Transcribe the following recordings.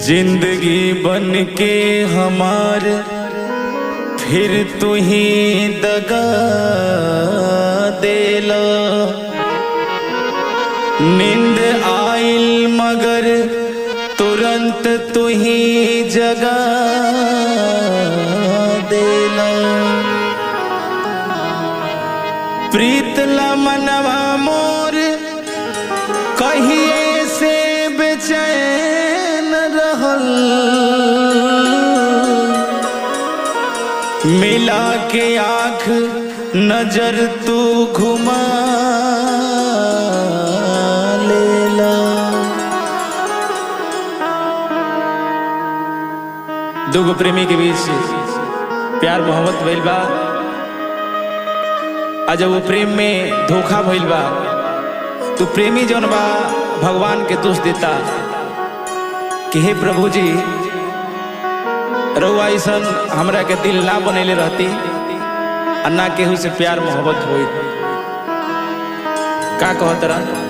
जिंदगी बन के हमार फिर तू ही दगा देला। नींद आइल मगर तुरंत तू ही जगा देला। प्रीत ला मनवा मोर कहिए से बेचैन रहल। मिला के आँख नजर तू घुमा लेला। दुगो प्रेमी के बीच प्यार मोहब्बत भइल बा। आज वो प्रेम में धोखा भइल बा तो प्रेमी जौन बा भगवान के दोष देता कि हे प्रभु जी रउआ ऐसन हमरा के दिल ना बनैले रहती और ना केहू से प्यार मोहब्बत होई। का कहत रहा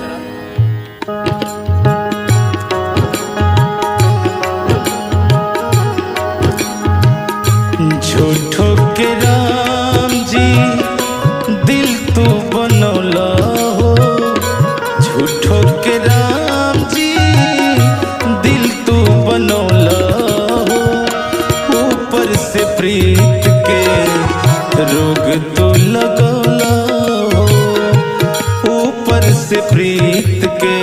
झूठो के राम जी दिल तू बनौला हो। झूठो के राम जी दिल तू बनौला हो। ऊपर से प्रीत के रोग तू लगौला हो। ऊपर से प्रीत के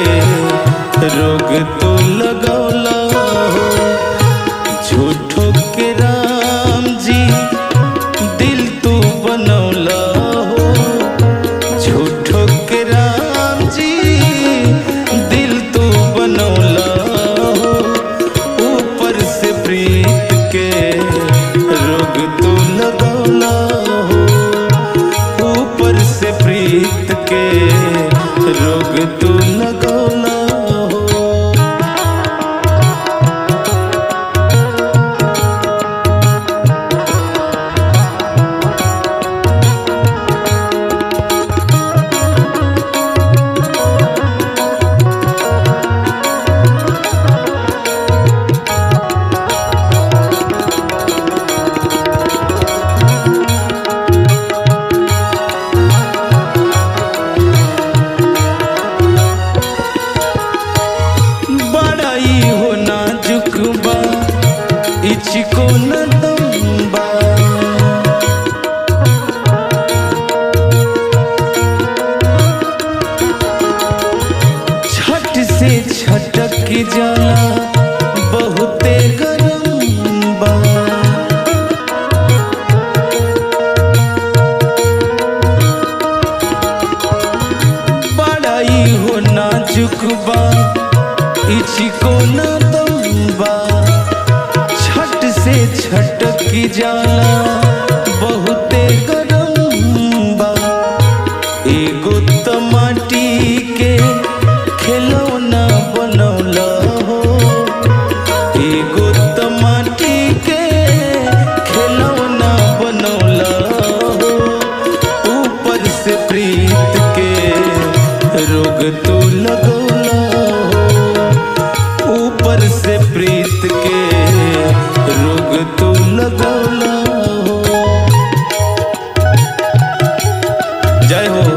रोग तू लगौला हो। झूठो के राम जी दिल तू बनौला हो। झूठो के राम जी दिल तू बनौला हो। ऊपर से प्रीत के रोग तू लगौला हो। ऊपर से प्रीत के रोग तू लगौला हो। इचको न दम्बा छट से छटक जाला बहुते गरम बा। बड़ाई हो नाजुक बा इचको न दम्बा। से छटक जाला बहुते गरम बा। एगो त माटी के खिलौना बनौला हो। एगो त माटी के खिलौना बनौला हो। ऊपर से प्रीत के रोग तू लगौला हो। ऊपर से प्रीत के रोग तू लगौला हो। जय हो।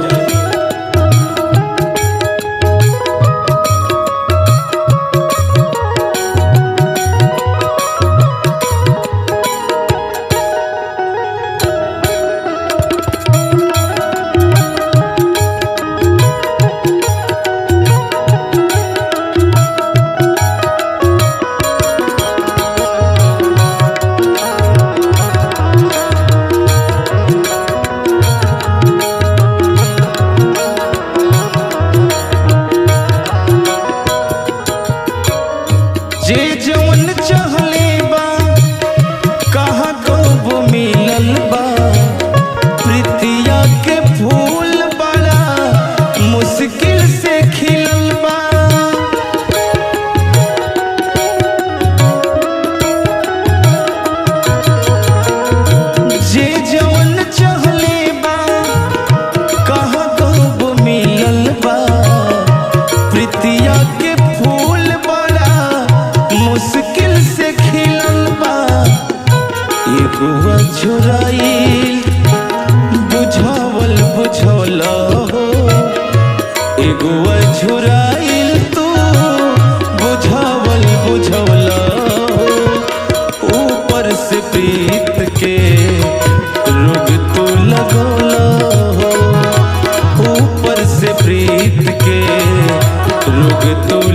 तू